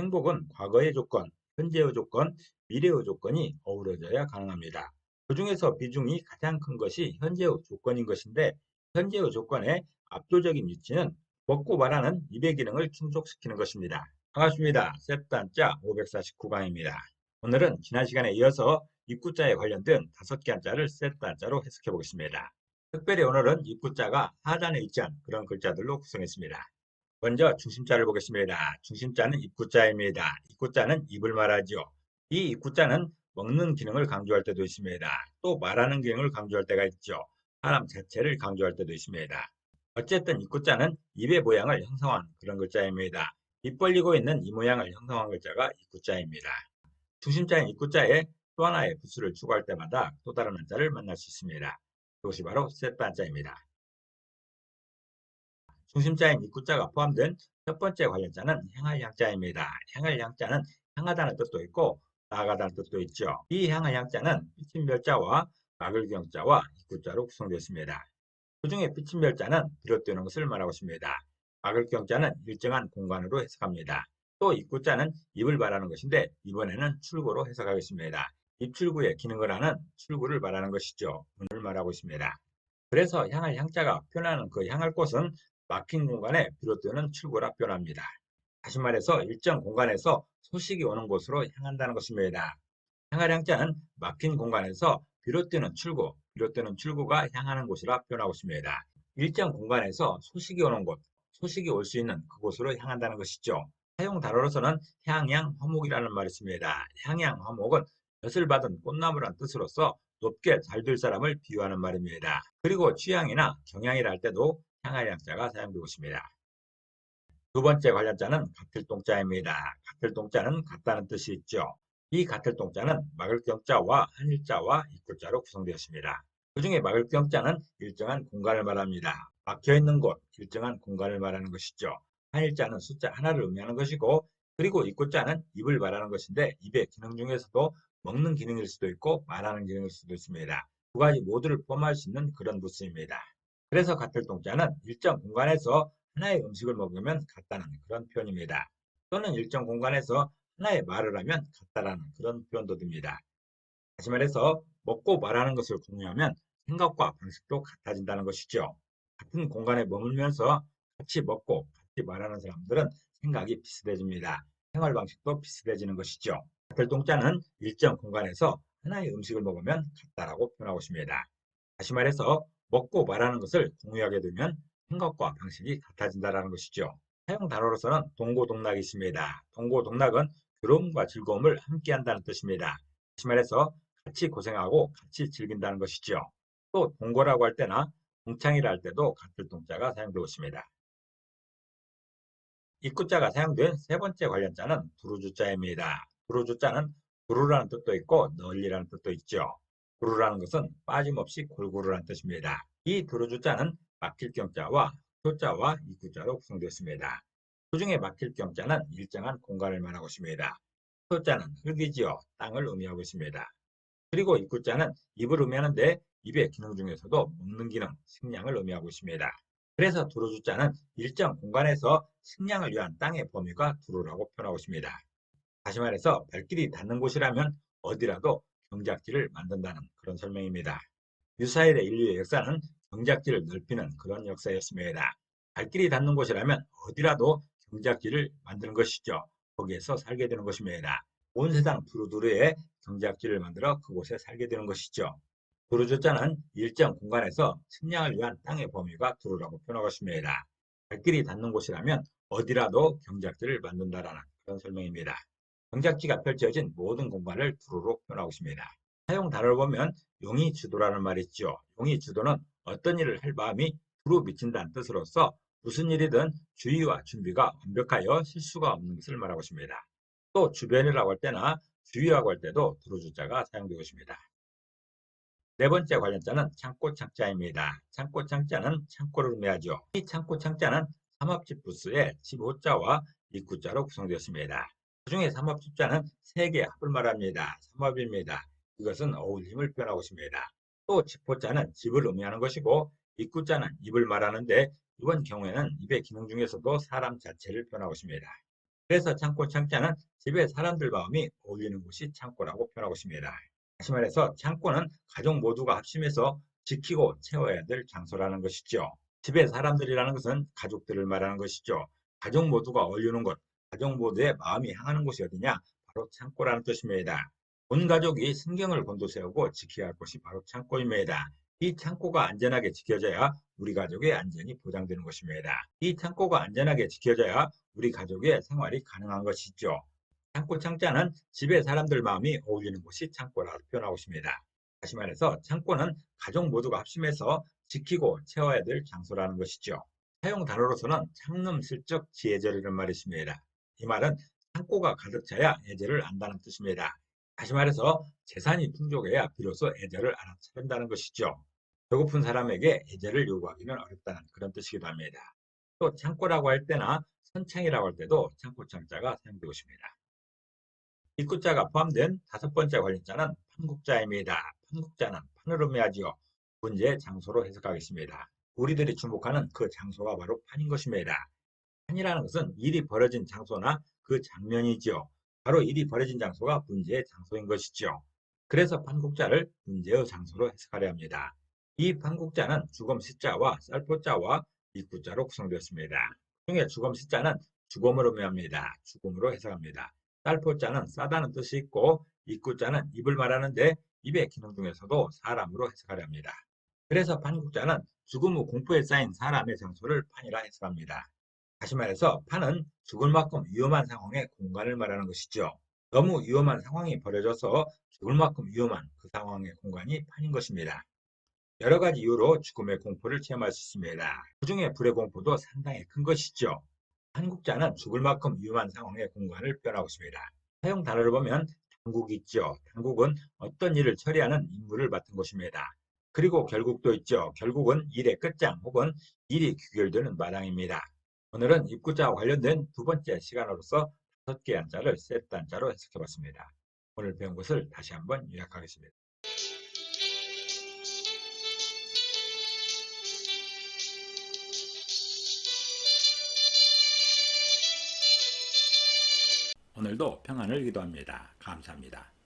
행복은 과거의 조건, 현재의 조건, 미래의 조건이 어우러져야 가능합니다. 그 중에서 비중이 가장 큰 것이 현재의 조건인 것인데, 현재의 조건의 압도적인 위치는 먹고 말하는 입의 기능을 충족시키는 것입니다. 반갑습니다. 셋단자 549강입니다. 오늘은 지난 시간에 이어서 입구자에 관련된 5개 한자를 셋단자로 해석해 보겠습니다. 특별히 오늘은 입구자가 하단에 위치한 그런 글자들로 구성했습니다. 먼저 중심자를 보겠습니다. 중심자는 입구자입니다. 입구자는 입을 말하죠. 이 입구자는 먹는 기능을 강조할 때도 있습니다. 또 말하는 기능을 강조할 때가 있죠. 사람 자체를 강조할 때도 있습니다. 어쨌든 입구자는 입의 모양을 형성한 그런 글자입니다. 입 벌리고 있는 이 모양을 형성한 글자가 입구자입니다. 중심자인 입구자에 또 하나의 부수를 추가할 때마다 또 다른 한자를 만날 수 있습니다. 그것이 바로 셋다 한자입니다. 중심자인 입구자가 포함된 첫 번째 관련자는 향할 향자입니다. 향할 향자는 향하다는 뜻도 있고 나아가다는 뜻도 있죠. 이 향할 향자는 삐침별자와 막을 경자와 입구자로 구성되었습니다. 그 중에 삐침별자는 비롯되는 것을 말하고 있습니다. 막을 경자는 일정한 공간으로 해석합니다. 또 입구자는 입을 말하는 것인데 이번에는 출구로 해석하겠습니다. 입출구의 기능을 하는 출구를 말하는 것이죠. 문을 말하고 있습니다. 그래서 향할 향자가 표현하는 그 향할 곳은 막힌 공간에 비롯되는 출구라 표현합니다. 다시 말해서 일정 공간에서 소식이 오는 곳으로 향한다는 것입니다. 향할 향자는 막힌 공간에서 비롯되는 출구, 비롯되는 출구가 향하는 곳이라 표현하고 있습니다. 일정 공간에서 소식이 오는 곳, 소식이 올 수 있는 그곳으로 향한다는 것이죠. 사용 단어로서는 향양 화목이라는 말이 있습니다. 향양 화목은 엿을 받은 꽃나무란 뜻으로서 높게 잘 될 사람을 비유하는 말입니다. 그리고 취향이나 경향이라 할 때도 향할 향자가 사용되고 있습니다. 두 번째 관련자는 같을 동자입니다. 같을 동자는 같다는 뜻이 있죠. 이 같을 동자는 막을 경자와 한일자와 입구자로 구성되었습니다. 그 중에 막을 경자는 일정한 공간을 말합니다. 막혀있는 곳, 일정한 공간을 말하는 것이죠. 한일자는 숫자 하나를 의미하는 것이고, 그리고 입구자는 입을 말하는 것인데 입의 기능 중에서도 먹는 기능일 수도 있고 말하는 기능일 수도 있습니다. 두 가지 모두를 포함할 수 있는 그런 부수입니다. 그래서 같을 동자는 일정 공간에서 하나의 음식을 먹으면 같다는 그런 표현입니다. 또는 일정 공간에서 하나의 말을 하면 같다라는 그런 표현도 됩니다. 다시 말해서 먹고 말하는 것을 공유하면 생각과 방식도 같아진다는 것이죠. 같은 공간에 머물면서 같이 먹고 같이 말하는 사람들은 생각이 비슷해집니다. 생활 방식도 비슷해지는 것이죠. 같을 동자는 일정 공간에서 하나의 음식을 먹으면 같다라고 표현하고 있습니다. 다시 말해서 먹고 말하는 것을 공유하게 되면 생각과 방식이 같아진다는 것이죠. 사용 단어로서는 동고동락이 있습니다. 동고동락은 괴로움과 즐거움을 함께한다는 뜻입니다. 다시 말해서 같이 고생하고 같이 즐긴다는 것이죠. 또 동거라고 할 때나 동창이라 할 때도 같을 동자가 사용되고 있습니다. 입구자가 사용된 세 번째 관련자는 두루주자입니다. 두루주자는 두루라는 뜻도 있고 널리라는 뜻도 있죠. 두루라는 것은 빠짐없이 골고루라는 뜻입니다. 이 두루주자는 막힐 경자와 표자와 입구자로 구성되었습니다. 그 중에 막힐 경자는 일정한 공간을 말하고 있습니다. 표자는 흙이지요. 땅을 의미하고 있습니다. 그리고 입구자는 입을 의미하는데 입의 기능 중에서도 먹는 기능, 식량을 의미하고 있습니다. 그래서 두루주자는 일정 공간에서 식량을 위한 땅의 범위가 두루라고 표현하고 있습니다. 다시 말해서 발길이 닿는 곳이라면 어디라도 경작지를 만든다는 그런 설명입니다. 유사일의 인류의 역사는 경작지를 넓히는 그런 역사였습니다. 발길이 닿는 곳이라면 어디라도 경작지를 만드는 것이죠. 거기에서 살게 되는 것입니다. 온 세상 두루두루에 경작지를 만들어 그곳에 살게 되는 것이죠. 두루조자는 일정 공간에서 식량을 위한 땅의 범위가 두루라고 표현하고 있습니다. 발길이 닿는 곳이라면 어디라도 경작지를 만든다라는 그런 설명입니다. 경작지가 펼쳐진 모든 공간을 두루로 표현하고 있습니다. 사용 단어를 보면 용이 주도라는 말이 있죠. 용이 주도는 어떤 일을 할 마음이 두루 미친다는 뜻으로서 무슨 일이든 주의와 준비가 완벽하여 실수가 없는 것을 말하고 있습니다. 또 주변이라고 할 때나 주의라고 할 때도 두루주자가 사용되고 있습니다. 네 번째 관련자는 창고 창자입니다. 창고 창자는 창고를 의미하죠. 이 창고 창자는 삼합집 부수의 집호자와 입구자로 구성되었습니다. 그 중에 삼합집자는 세 개의 합을 말합니다. 삼합입니다. 이것은 어울림을 표현하고 있습니다. 또 집호자는 집을 의미하는 것이고 입구자는 입을 말하는데 이번 경우에는 입의 기능 중에서도 사람 자체를 표현하고 있습니다. 그래서 창고 창자는 집에 사람들 마음이 어울리는 곳이 창고라고 표현하고 있습니다. 다시 말해서 창고는 가족 모두가 합심해서 지키고 채워야 될 장소라는 것이죠. 집의 사람들이라는 것은 가족들을 말하는 것이죠. 가족 모두가 어울리는 곳, 가족 모두의 마음이 향하는 곳이 어디냐? 바로 창고라는 뜻입니다. 온 가족이 신경을 곤두세우고 지켜야 할 곳이 바로 창고입니다. 이 창고가 안전하게 지켜져야 우리 가족의 안전이 보장되는 것입니다. 이 창고가 안전하게 지켜져야 우리 가족의 생활이 가능한 것이죠. 창고 창자는 집의 사람들 마음이 어울리는 곳이 창고라고 표현하고 있습니다. 다시 말해서 창고는 가족 모두가 합심해서 지키고 채워야 될 장소라는 것이죠. 사용 단어로서는 창름 슬쩍 지혜절이라는 말이 있습니다. 이 말은 창고가 가득 차야 애절을 안다는 뜻입니다. 다시 말해서 재산이 풍족해야 비로소 애절을 알아차린다는 것이죠. 배고픈 사람에게 애절을 요구하기는 어렵다는 그런 뜻이기도 합니다. 또 창고라고 할 때나 선창이라고 할 때도 창고 창자가 사용되고 있습니다. 입구자가 포함된 다섯 번째 관련자는 판국자입니다. 판국자는 판을 의미하지요. 문제의 장소로 해석하겠습니다. 우리들이 주목하는 그 장소가 바로 판인 것입니다. 판이라는 것은 일이 벌어진 장소나 그 장면이지요. 바로 일이 벌어진 장소가 문제의 장소인 것이죠. 그래서 판국자를 문제의 장소로 해석하려 합니다. 이 판국자는 주검 시자와 쌀포자와 입구자로 구성되었습니다. 중에 주검 시자는 죽음을 의미합니다. 죽음으로 해석합니다. 쌀포자는 싸다는 뜻이 있고 입구자는 입을 말하는데 입의 기능 중에서도 사람으로 해석하려 합니다. 그래서 판국자는 죽음 후 공포에 쌓인 사람의 장소를 판이라 해석합니다. 다시 말해서 판은 죽을 만큼 위험한 상황의 공간을 말하는 것이죠. 너무 위험한 상황이 벌어져서 죽을 만큼 위험한 그 상황의 공간이 판인 것입니다. 여러 가지 이유로 죽음의 공포를 체험할 수 있습니다. 그중에 불의 공포도 상당히 큰 것이죠. 한국자는 죽을 만큼 위험한 상황의 공간을 표현하고 있습니다. 사용 단어를 보면 당국이 있죠. 당국은 어떤 일을 처리하는 임무를 맡은 것입니다. 그리고 결국도 있죠. 결국은 일의 끝장 혹은 일이 귀결되는 마당입니다. 오늘은 입구자와 관련된 두 번째 시간으로서 5개의 한자를 세트 한자로 해석해봤습니다. 오늘 배운 것을 다시 한번 요약하겠습니다. 오늘도 평안을 기도합니다. 감사합니다.